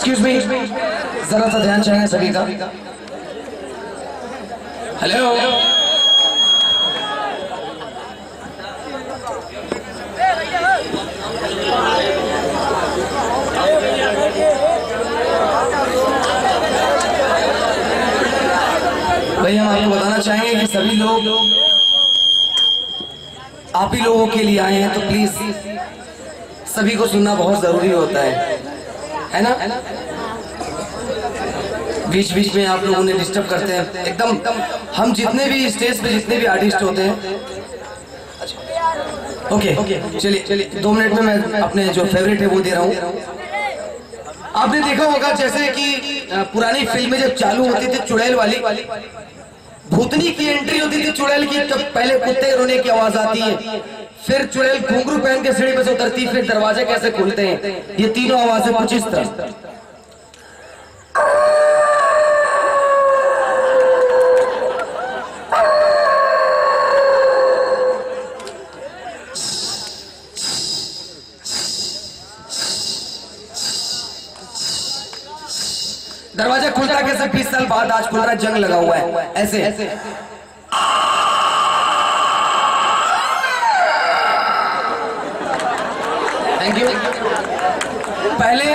Excuse me, जरा सा ध्यान चाहिए सभी का। हेलो, भाई हम आपको बताना चाहेंगे कि सभी लोग आप ही लोगों के लिए आए हैं, तो प्लीज सभी को सुनना बहुत जरूरी होता है ना? बीच बीच में आप लोगों ने डिस्टर्ब करते हैं एकदम। हम जितने भी स्टेज पे जितने भी आर्टिस्ट होते हैं, ओके चलिए 2 मिनट में मैं अपने जो फेवरेट है वो दे रहा हूँ। आपने देखा होगा जैसे कि पुरानी फिल्में जब चालू होती थी, चुड़ैल वाली भूतनी की एंट्री होती थी चुड़ैल की, तो पहले कुत्ते रोने की आवाज आती है, फिर चुड़ैल घुंघरू पहन के सीढ़ी पे से उतरती, फिर दरवाजे कैसे खुलते हैं, ये तीनों आवाजें कुछ इस तरह। दरवाजा खुलता कैसे? 20 साल बाद आज खुल रहा है, जंग लगा हुआ है ऐसे। Thank you. पहले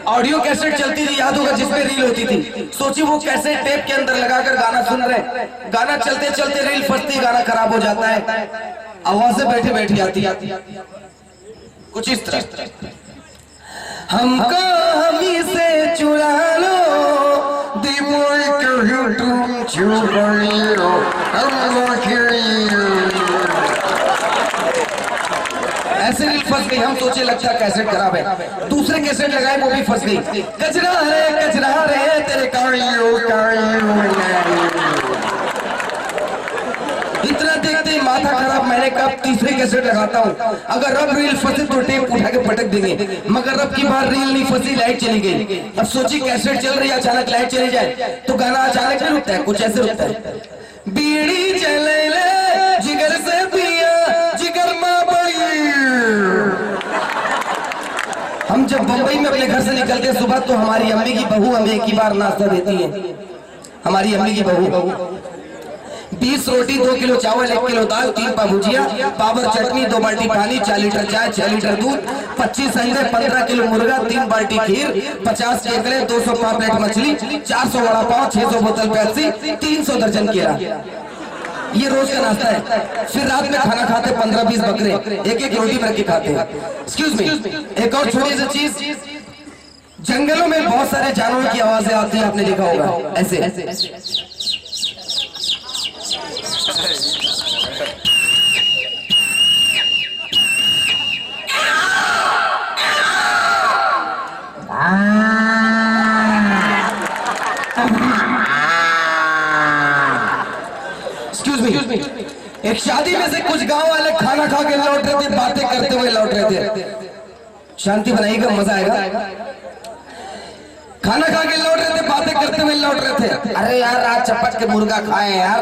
ऑडियो कैसेट चलती थी, याद होगा, जिसमें रील होती थी। सोचिए वो कैसेट टेप के अंदर लगाकर गाना सुन रहे, गाना चलते चलते रील फंसती, गाना खराब हो जाता है, आवाजें बैठे बैठी आती कुछ इस तरह। हमको हमी से चुरा लो, तुम चुरा लो, ऐसे रील फंस गई। हम सोचे लगता कैसेट खराब है, दूसरे कैसेट लगाए वो भी फंस गई। कचरा रे तेरे इतना देखते ही माथा खराब। मैंने कब तीसरे कैसेट लगाता हूँ, अगर रब रील फंसे तो टेप उठा के पटक देंगे, मगर रब की बार रील नहीं फंसी, लाइट चली गई। अब सोची कैसेट चल रही है, अचानक लाइट चली जाए तो गाना अचानक नहीं रुकता है, कुछ ऐसे रुकता है। बीड़ी चले ले जिगर से पिया, जिगर माँ बड़ी। हम जब बम्बई में अपने घर से निकलते हैं सुबह, तो हमारी अम्मी की बहू हमें एक ही बार नाश्ता देती है। हमारी अम्मी की बहू 20 रोटी, 2 किलो चावल, 1 किलो दाल, 3 पा भुजिया, पावर चटनी, 2 बाल्टी पानी, 4 लीटर चाय, 6 लीटर दूध, 25 अंडे, 15 किलो मुर्गा, 3 बाल्टी खीर, 50 केकड़े, 200 पापलेट मछली, 400 वड़ा पाव, 600 बोतल पेप्सी, 300 दर्जन केला। ये रोज का नाश्ता है। फिर रात में खाना खाते 15-20 बकरे, एक रोटी भर के खाते हैं। एक्सक्यूज मी, एक और छोटी सी चीज, जंगलों में बहुत सारे जानवरों की आवाजें आती है, आपने देखा होगा ऐसे। एक्सक्यूज मी, एक शादी में से कुछ गांव वाले खाना खा के लौट रहे थे, बातें करते हुए लौट रहे थे। शांति बनाइएगा, मजा आएगा। खाना खा के लौट रहे थे, बातें करते हुए लौट रहे थे। अरे यार आज चपट के मुर्गा खाए यार,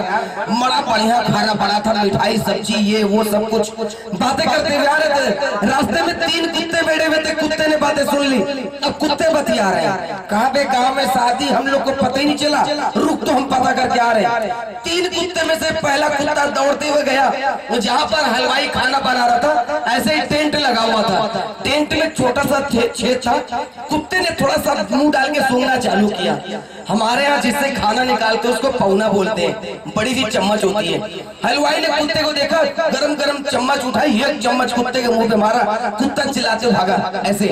बड़ा बढ़िया खाना पड़ा था, मिठाई सब्जी ये वो सब कुछ। बातें करते हुए आ रहे थे, रास्ते में 3 कुत्ते बैठे हुए थे। कुत्ते ने बातें सुन ली, अब कुत्ते बतिया रहे हैं। कहाँ पे गाँव में शादी, हम लोग को पता ही नहीं चला, रुक तो हम पता करके आ रहे हैं। 3 कुत्ते में से पहला कुत्ता दौड़ते हुए गया जहाँ पर हलवाई खाना बना रहा था, ऐसे ही टेंट लगा हुआ था। टेंट में छोटा सा छेद था, कुत्ते ने थोड़ा सा मुंह डाल के सूंघना चालू किया। हमारे यहाँ जिससे खाना निकालते उसको पौना बोलते हैं, बड़ी सी चम्मच होती है। हलवाई ने कुत्ते को देखा, गरम गरम चम्मच उठाई, 1 चम्मच कुत्ते के मुंह पे मारा, कुत्ता चिल्लाते भागा ऐसे।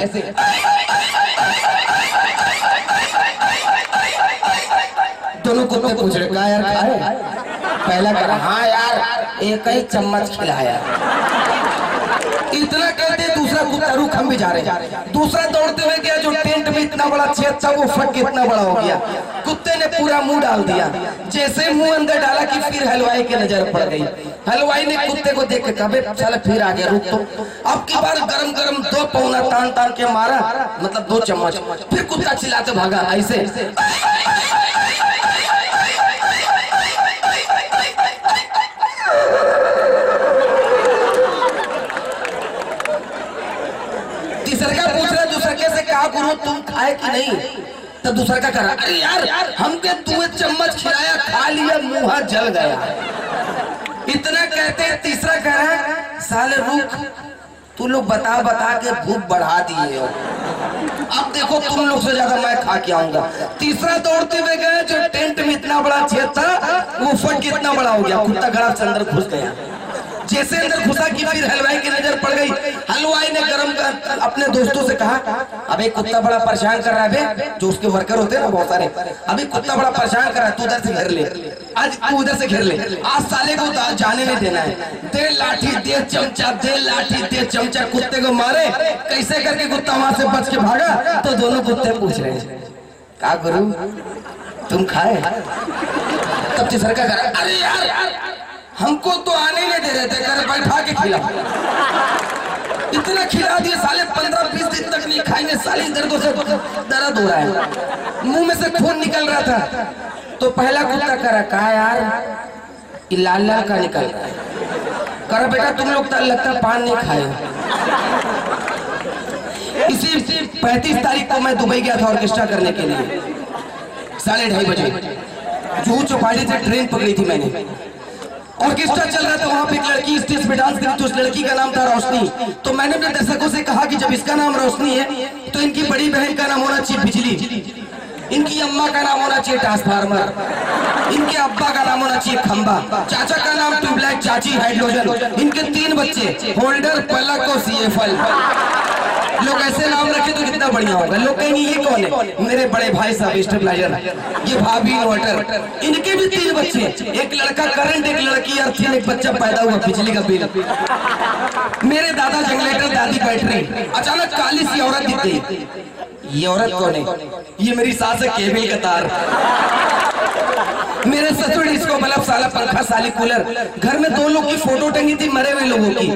दोनों कुत्ते पूछ रहे क्या यार खाए? पहला कहा हाँ यार 1 ही चम्मच खिलाया। इतना कहते दूसरा कुत्ता रुक, हम भी जा रहे हैं। दूसरा दौड़ते हुए गया, जो टेंट में इतना बड़ा छेद था वो फट के इतना बड़ा हो गया। कुत्ते ने पूरा मुंह डाल दिया, जैसे मुंह अंदर डाला कि फिर हलवाई की नजर पड़ गई। हलवाई ने कुत्ते को देख के कहा चल फिर आ गया, रुक तो। अब की बार गरम गरम 2 पौना तान तान के मारा, मतलब 2 चम्मच। फिर कुत्ता चिल्लाते भागा ऐसे। तीसरा पूछ रहा दूसरा कैसे कहा गुरु तुम खाए कि नहीं, तब दूसरा का करा, अरे यार हमके तू चम्मच खिलाया, खा लिया, मुंह जल गया। इतना कहते हैं तीसरा कह रहा है साले रुक, तू लोग बता बता के भूख बढ़ा दिए हो, अब देखो तुम लोग से ज्यादा मैं खा के आऊंगा। तीसरा दौड़ते हुए गए, जो टेंट में इतना बड़ा छेद था वो फट के इतना बड़ा हो गया, कुत्ता गड़ा से अंदर घुस गया। जैसे अंदर घुसा कि फिर हलवाई की नजर पड़ गई। हलवाई ने गरम कर अपने दोस्तों से कहा, अबे कुत्ता बड़ा परेशान कर रहा है, जो उसके वर्कर होते हैं ना बहुत सारे, अभी कुत्ता बड़ा परेशान कर रहा है, तू उधर से घेर ले, आज तू उधर से घेर ले, आज साले को जाने नहीं देना है, दे लाठी दे चमचा, दे लाठी दे चमचा, कुत्ते को मारे। कैसे करके कुत्ता वहां से बच के भागा, तो दोनों कुत्ते पूछ रहे हैं का गुरु तुम खाए? तब तीसरा का करा, अरे यार हमको तो आने नहीं दे रहे थे, कर बैठा के खिला, इतना खिला दिए साले 15-20 दिन तक नहीं खाएंगे, साली दर्दों से दर्द हो रहा है, मुंह में से खून निकल रहा था। तो पहला कुत्ता करा, कहा यार ये लाल लाल का निकल रहा है, करा बेटा तुम लोग लगता पान नहीं खाए। इसी 35 तारीख को मैं दुबई गया था ऑर्केस्ट्रा करने के लिए, 2:30 बजे जुहू चौपाटी से ट्रेन पकड़ी थी मैंने, ऑर्केस्ट्रा चल रहा था, वहां पे एक लड़की स्टेज पे डांस करी, तो उस लड़की का नाम था रोशनी। तो मैंने अपने दर्शकों से कहा कि जब इसका नाम रोशनी है तो इनकी बड़ी बहन का नाम होना चाहिए बिजली, इनकी अम्मा का नाम होना चाहिए ट्रांसफार्मर, इनके अब्बा का नाम होना चाहिए खंबा, चाचा का नाम ट्यूबलाइट, चाची हाइड्रोजन, इनके 3 बच्चे होल्डर, पलक और सीएफएल। लोग ऐसे नाम रखे तो कितना बढ़िया होगा। लोग कहेंगे ये कौन है? मेरे बड़े भाई साहब स्टेबलाइजर, ये भाभी इन्वर्टर, इनके भी 3 बच्चे, एक लड़का करंट, एक लड़की अर्थिंग, एक बच्चा पैदा हुआ बिजली का बिल। मेरे दादा जनरेटर, दादी बैटरी। अचानक काली सी औरत दिख गई, ये औरत कौन है? ये मेरी सास है, केबल का तार। मेरे ससुर इसको बल्ब, साला पंखा, साली कूलर। घर में 2 लोग की फोटो टंगी थी मरे हुए लोगों की,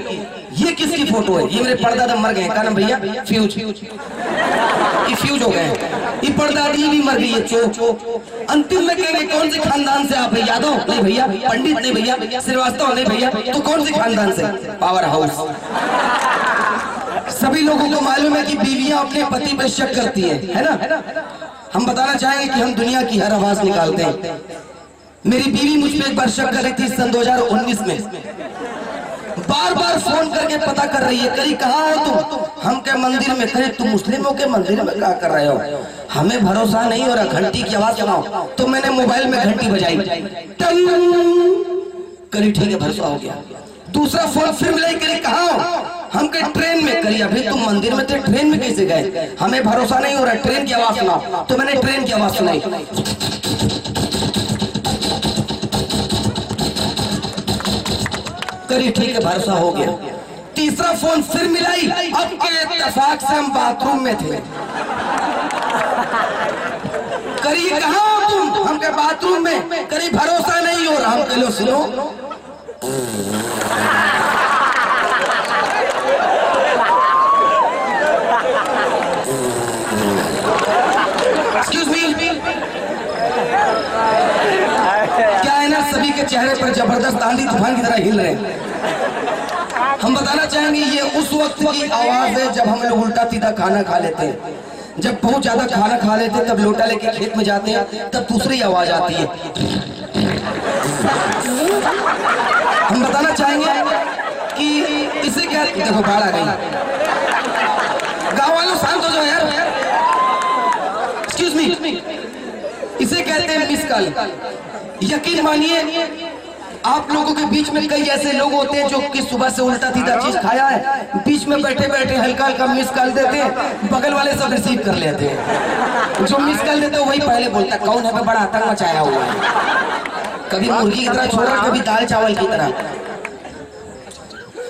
ये किसकी फोटो है? ये मेरे परदादा मर गए, का नाम भैया फ्यूज, ये फ्यूज हो गए। ये परदादी भी मर गई है, चो। अंतिम में कहेंगे कौन से खानदान से आप है? यादव नहीं भैया, पंडित नहीं भैया, श्रीवास्तव नहीं भैया, तो कौन से खानदान से? Power house. सभी लोगों को मालूम है कि बीवियां अपने पति पर शक करती है ना? हम बताना चाहेंगे कि हम दुनिया की हर आवाज निकालते हैं। मेरी बीवी मुझ पर एक बार शक कर रही थी सन 2019 में, बार बार फोन करके पता कर रही है, कहीं कहाँ हो तुम? हम क्या मंदिर में? कहीं तुम मुस्लिमों के मंदिर में क्या कर रहे हो? हमें भरोसा नहीं हो रहा, घंटी की आवाज सुनाओ। तो मैंने मोबाइल में घंटी बजाई, करी ठीक है भरोसा हो गया। दूसरा फोन फिर मिलाई, करी कहाँ हो? हम के ट्रेन में। करी अभी तुम मंदिर में थे, ट्रेन में कैसे गए? हमें भरोसा नहीं हो रहा, ट्रेन की आवाज सुनाओ। तो मैंने ट्रेन की आवाज सुनाई, करी ठीक है भरोसा हो गया। तीसरा फोन फिर मिलाई, अब के इत्तेफाक से हम बाथरूम में थे। करी कहाँ हो तुम? हम के बाथरूम में। करी भरोसा नहीं हो रहा। हम कह लो सुनो, एक्सक्यूज मी, क्या है ना, सभी के चेहरे पर जबरदस्त आंधी तूफान की तरह हिल रहे हैं। हम बताना चाहेंगे ये उस वक्त की आवाज है जब हम लोग उल्टा सीधा खाना खा लेते हैं। जब बहुत ज्यादा खाना खा लेते हैं तब लोटा लेके खेत में जाते हैं, तब दूसरी आवाज आती है। हम बताना चाहेंगे कि इसे क्या, देखो बाढ़ आ गई, गाँव वालों शांत हो जाओ यार। एक्सक्यूज मी, इसे कहते हैं मिस कॉल। यकीन मानिए आप लोगों के बीच में कई ऐसे लोग होते हैं जो कि सुबह से उल्टा सीधा चीज खाया है, बीच में बैठे बैठे हल्का हल्का मिस कॉल देते हैं, बगल वाले सब रिसीव कर लेते हैं। जो मिस कॉल देते हैं वही पहले बोलता है, कौन है बड़ा आतंक मचाया हुआ है, कभी मुर्गी की तरह छोड़ा, कभी दाल चावल की तरह।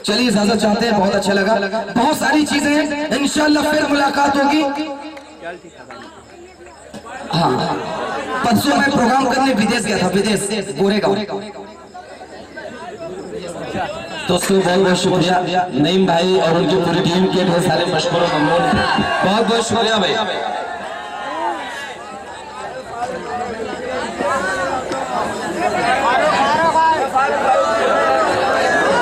चलिए इजाजत चाहते हैं, बहुत अच्छा लगा। बहुत सारी चीजें हैं, इंशाल्लाह फिर मुलाकात होगी। हाँ, परसों मैं प्रोग्राम करने विदेश गया था, विदेश गोरेगांव। दोस्तों बहुत बहुत शुक्रिया नईम भाई और उनकी पूरी टीम के ढेर सारे मशहूर बहुत बहुत शुक्रिया भाई।